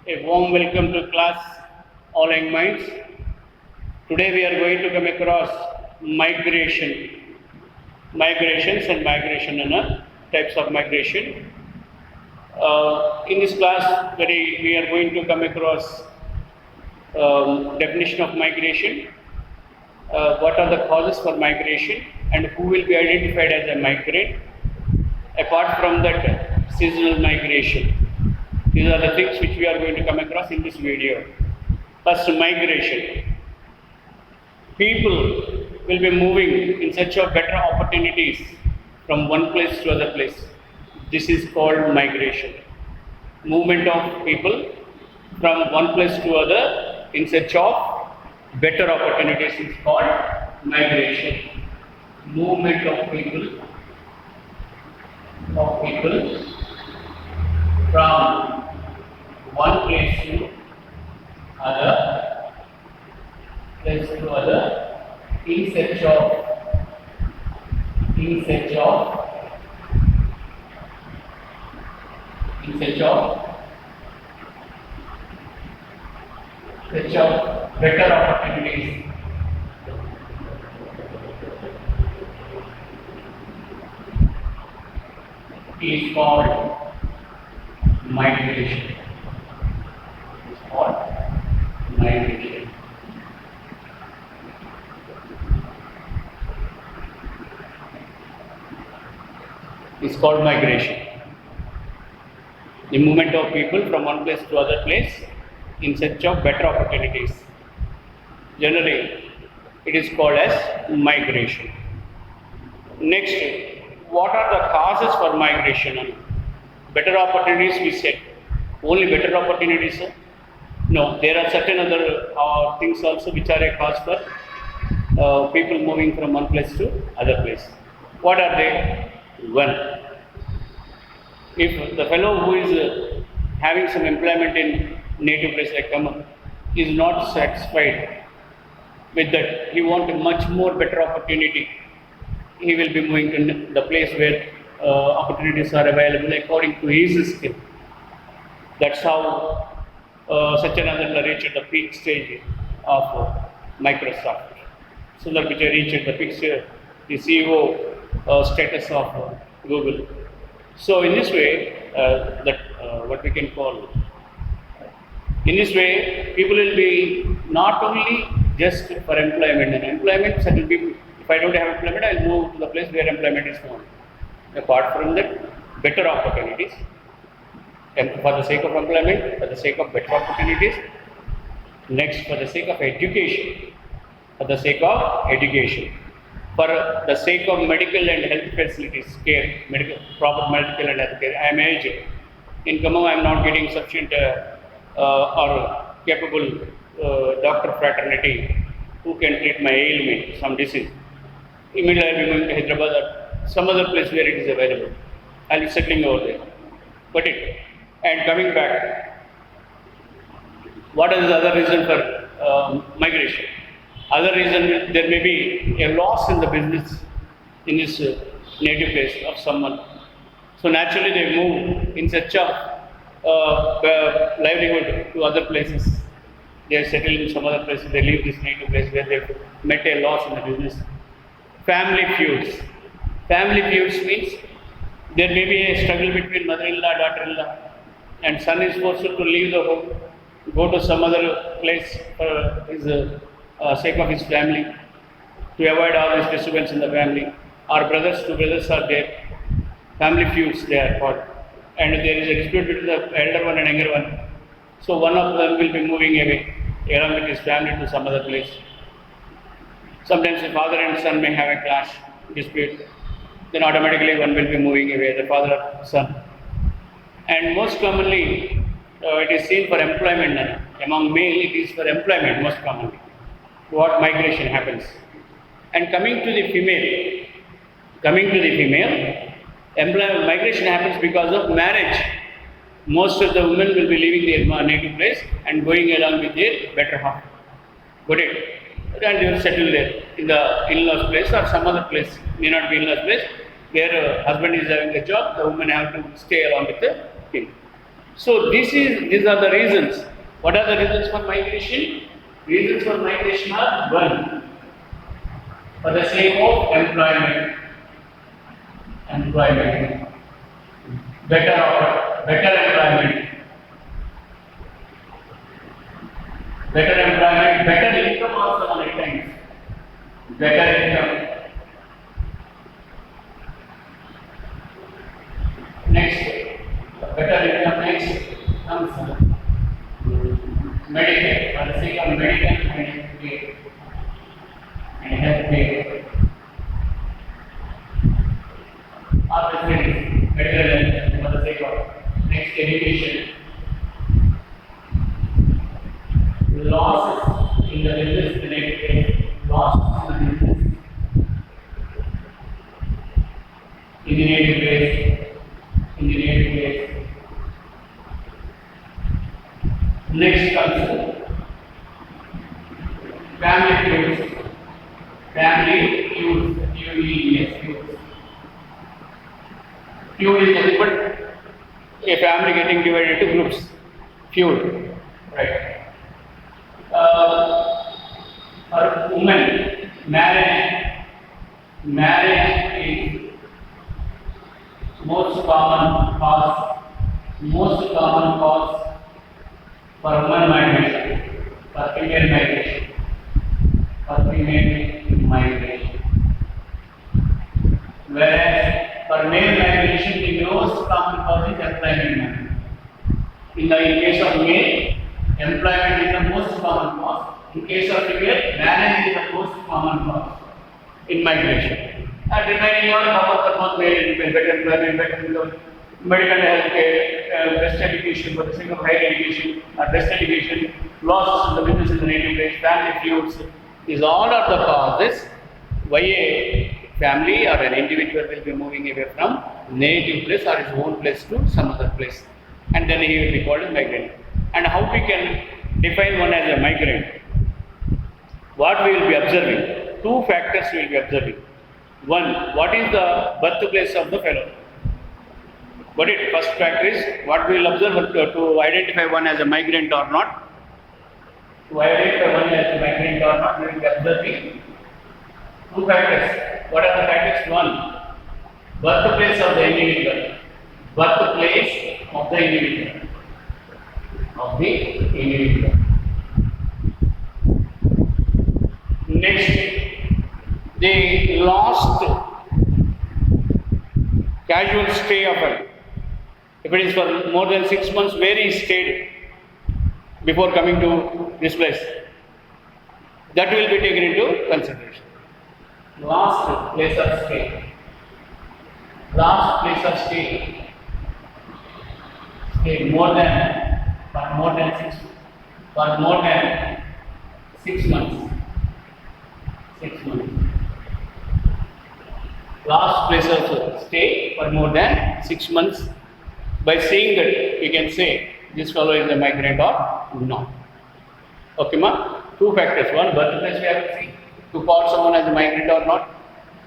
A warm welcome to class, all young minds. Today we are going to come across migrations and migration and types of migration. In this class, we are going to come across definition of migration, what are the causes for migration, and who will be identified as a migrant. Apart from that, seasonal migration. These are the things which we are going to come across in this video. First, migration. People will be moving in search of better opportunities from one place to other place. This is called migration. Movement of people from one place to other in search of better opportunities is called migration. Movement of people from one place to other in search of better opportunities. Is called migration. It's called migration. The movement of people from one place to other place in search of better opportunities. Generally, it is called as migration. Next, what are the causes for migration? Better opportunities, we said. Only better opportunities? No, there are certain other things also which are a cause for people moving from one place to other place. What are they? One, if the fellow who is having some employment in native place like Khammam is not satisfied with that, he wants a much more better opportunity, he will be moving to the place where opportunities are available according to his skill. That's how Satyananda reached the peak stage of Microsoft. Sundar Pichai reached the peak stage, the CEO status of Google. So in this way, what we can call, in this way, people will be not only just for employment. And employment, certain people, if I don't have employment, I'll move to the place where employment is found. Apart from that, better opportunities. And for the sake of employment, for the sake of better opportunities. Next, for the sake of education. For the sake of medical and health facilities, proper medical and health care. I am aged. In Khammam, I am not getting sufficient or capable doctor fraternity who can treat my ailment, some disease. Immediately I will be going to Hyderabad or some other place where it is available. I will be settling over there. And coming back, what is the other reason for migration? Other reason, there may be a loss in the business in his native place of someone. So naturally they move in search of livelihood to other places. They are settled in some other places, they leave this native place where they met a loss in the business. Family feuds. Family feuds means there may be a struggle between mother-in-law, daughter-in-law, and son is forced to leave the home, go to some other place for his sake of his family, to avoid all this disturbance in the family. Our two brothers are there. Family feuds they are called. And there is a dispute between the elder one and younger one. So one of them will be moving away along with his family to some other place. Sometimes the father and son may have a clash, dispute. Then automatically one will be moving away, the father or son. And most commonly, it is seen for employment. Among male, it is for employment most commonly. What migration happens. And coming to the female, migration happens because of marriage. Most of the women will be leaving their native place and going along with their better half. Got it? And they will settle there in the in-laws place or some other place, may not be in-laws place, where husband is having a job, the women have to stay along with him. So these are the reasons. What are the reasons for migration? Reasons for migration are: one, for the sake of employment, better offer, better employment, better income also many times, better income. Next, better income. Next comes medical, for the sake of medical and health care. Or facilities, medical health, for the sake of. Next, education. Losses in the business connected, losses in the business, in the native place. Next comes family feuds. Feud is nothing but a family getting divided into groups. Feud, right? For women, marriage is most common cause for women migration, for female migration. Whereas for male migration, the most common cause is employment. In case of male, employment is the most common cause. In case of female, marriage is the most common cause in migration. And remaining all causes are both male and female: better employment, better income, medical health care, best education, for the sake of higher education, best education, losses in the business in the native place, family feuds. These all are the causes why a family or an individual will be moving away from native place or his own place to some other place, and then he will be called a migrant. And how we can define one as a migrant? What we will be observing? Two factors we will be observing. One, what is the birthplace of the fellow? But first factor is what we will observe to identify one as a migrant or not. To identify one as a migrant or not, we will be observing two factors. What are the factors? One, birthplace of the individual. Next, the last casual stay of it. If it is for more than 6 months, where he stayed before coming to this place, that will be taken into consideration. Last place of stay. Stay more than 6 months. Last place of stay for more than 6 months. By saying that, we can say this fellow is a migrant or not. Okay, ma? Two factors. One, birthplace we have to see to call someone as a migrant or not,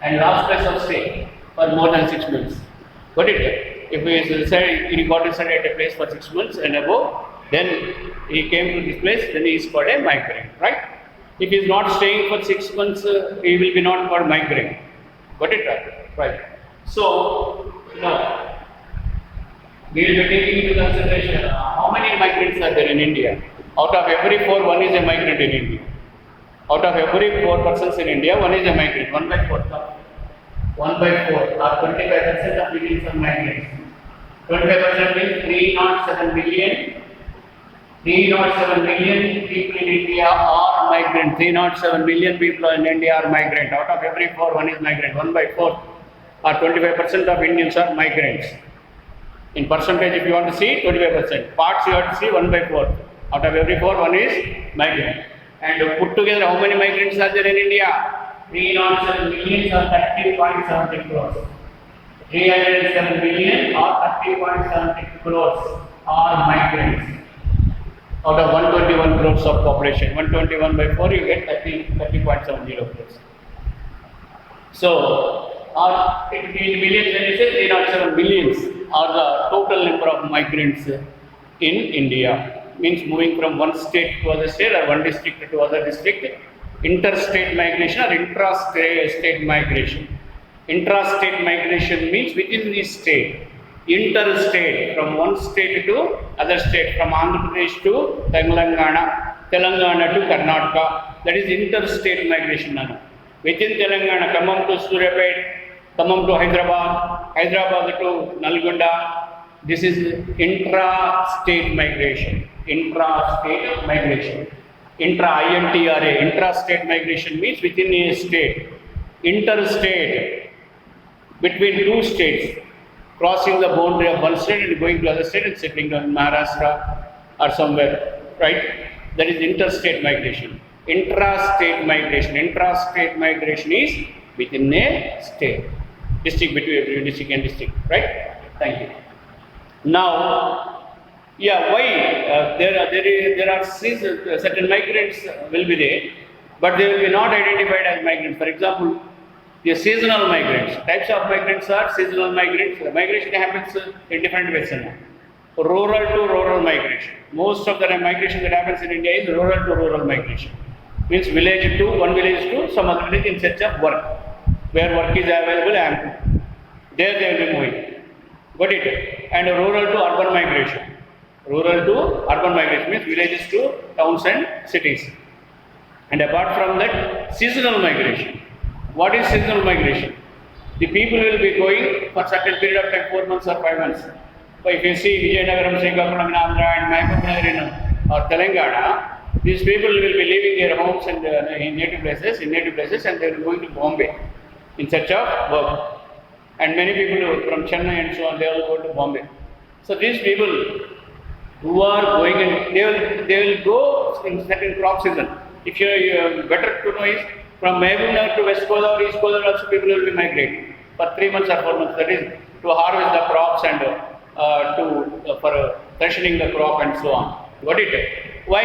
and last place of stay for more than 6 months. Got it? If he got to study at a place for 6 months and above, then he came to this place, then he is called a migrant, right? If he is not staying for 6 months, he will be not called migrant. Got it? Right. So, now, we will be taking into consideration how many migrants are there in India. Out of every 4, one is a migrant in India. Out of every 4 persons in India, one is a migrant. 1 by 4. 1 by 4 or 25% of Indians are migrants. 25% means 307 million. 307 million people in India are migrant. 307 million people in India are migrant. Out of every 4, one is migrant. 1 by 4 or 25% of Indians are migrants. In percentage, if you want to see, 25%. Parts you have to see 1 by 4. Out of every 4, one is migrant. And put together, how many migrants are there in India? 307 million or 30.70 crores. 307 million or 30.70 crores are migrants. Out of 121 crores of population, 121 by 4, you get 30.70 crores. So, in millions, when you say 307 millions are the total number of migrants in India. Means moving from one state to other state or one district to other district. Interstate migration or intra-state migration. Intra-state migration means within the state. Interstate, from one state to other state, from Andhra Pradesh to Telangana to Karnataka. That is interstate migration. Within Telangana, Khammam to Suryapet, Khammam to Hyderabad, Hyderabad to Nalgonda. This is intra-state migration. Intra-state migration. Intra-INTRA. Intra-state migration means within a state. Interstate, between two states, crossing the boundary of one state and going to other state and settling down in Maharashtra or somewhere, right? That is interstate migration. Intra-state migration. Intra-state migration is within a state. District, between district and district, right? Thank you. Now, yeah, why? There are certain migrants will be there, but they will be not identified as migrants. For example, the seasonal migrants. Types of migrants are seasonal migrants. The migration happens in different ways. Rural to rural migration. Most of the migration that happens in India is rural to rural migration. Means village to one village to some other village in search of work. Where work is available, and there they will be moving. Got it? And rural to urban migration. Rural to urban migration means villages to towns and cities. And apart from that, seasonal migration. What is seasonal migration? The people will be going for certain period of time, 4 months or 5 months. But if you see Vijayanagaram, Srikakulam in Andhra and Mahabubnagar in or Telangana, these people will be leaving their homes and in native places, and they will be going to Bombay in search of work. And many people from Chennai and so on, they will go to Bombay. So these people who are going and they will go in certain crop season. If you better to know is from Mahabubnagar to West Godavari, East Godavari also people will be migrating for 3 months or 4 months. That is to harvest the crops and for threshing the crop and so on. Got it? Why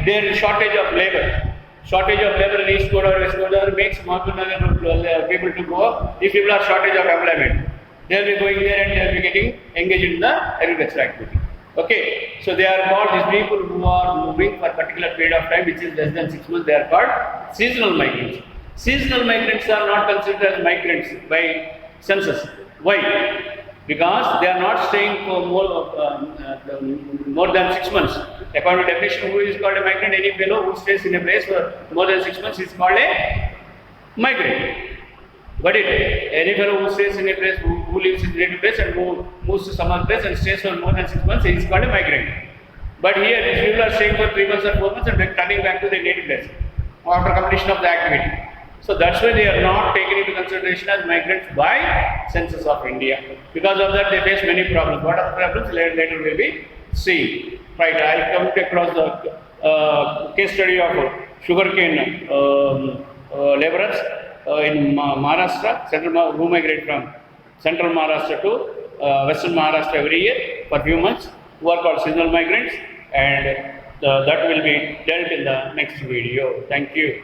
there is shortage of labor? Shortage of labor in East Godavari, West Godavari makes Mahabubnagar people to go. These people are shortage of employment. They will be going there and they will be getting engaged in the agriculture activity. Okay, so they are called, these people who are moving for a particular period of time, which is less than 6 months, they are called seasonal migrants. Seasonal migrants are not considered as migrants by census. Why? Because they are not staying for more than 6 months. According to definition, who is called a migrant? Any fellow who stays in a place for more than 6 months is called a migrant. But any fellow who stays in a place, who lives in a native place and moves to some other place and stays for more than 6 months, he is called a migrant. But here, these people are staying for 3 months or 4 months and turning back to their native place after completion of the activity. So that's why they are not taken into consideration as migrants by census of India. Because of that, they face many problems. What are the problems? Later will be seen. Right, I come across the case study of sugarcane laborers in Maharashtra, who migrate from central Maharashtra to western Maharashtra every year for a few months, who are called seasonal migrants, and that will be dealt in the next video. Thank you.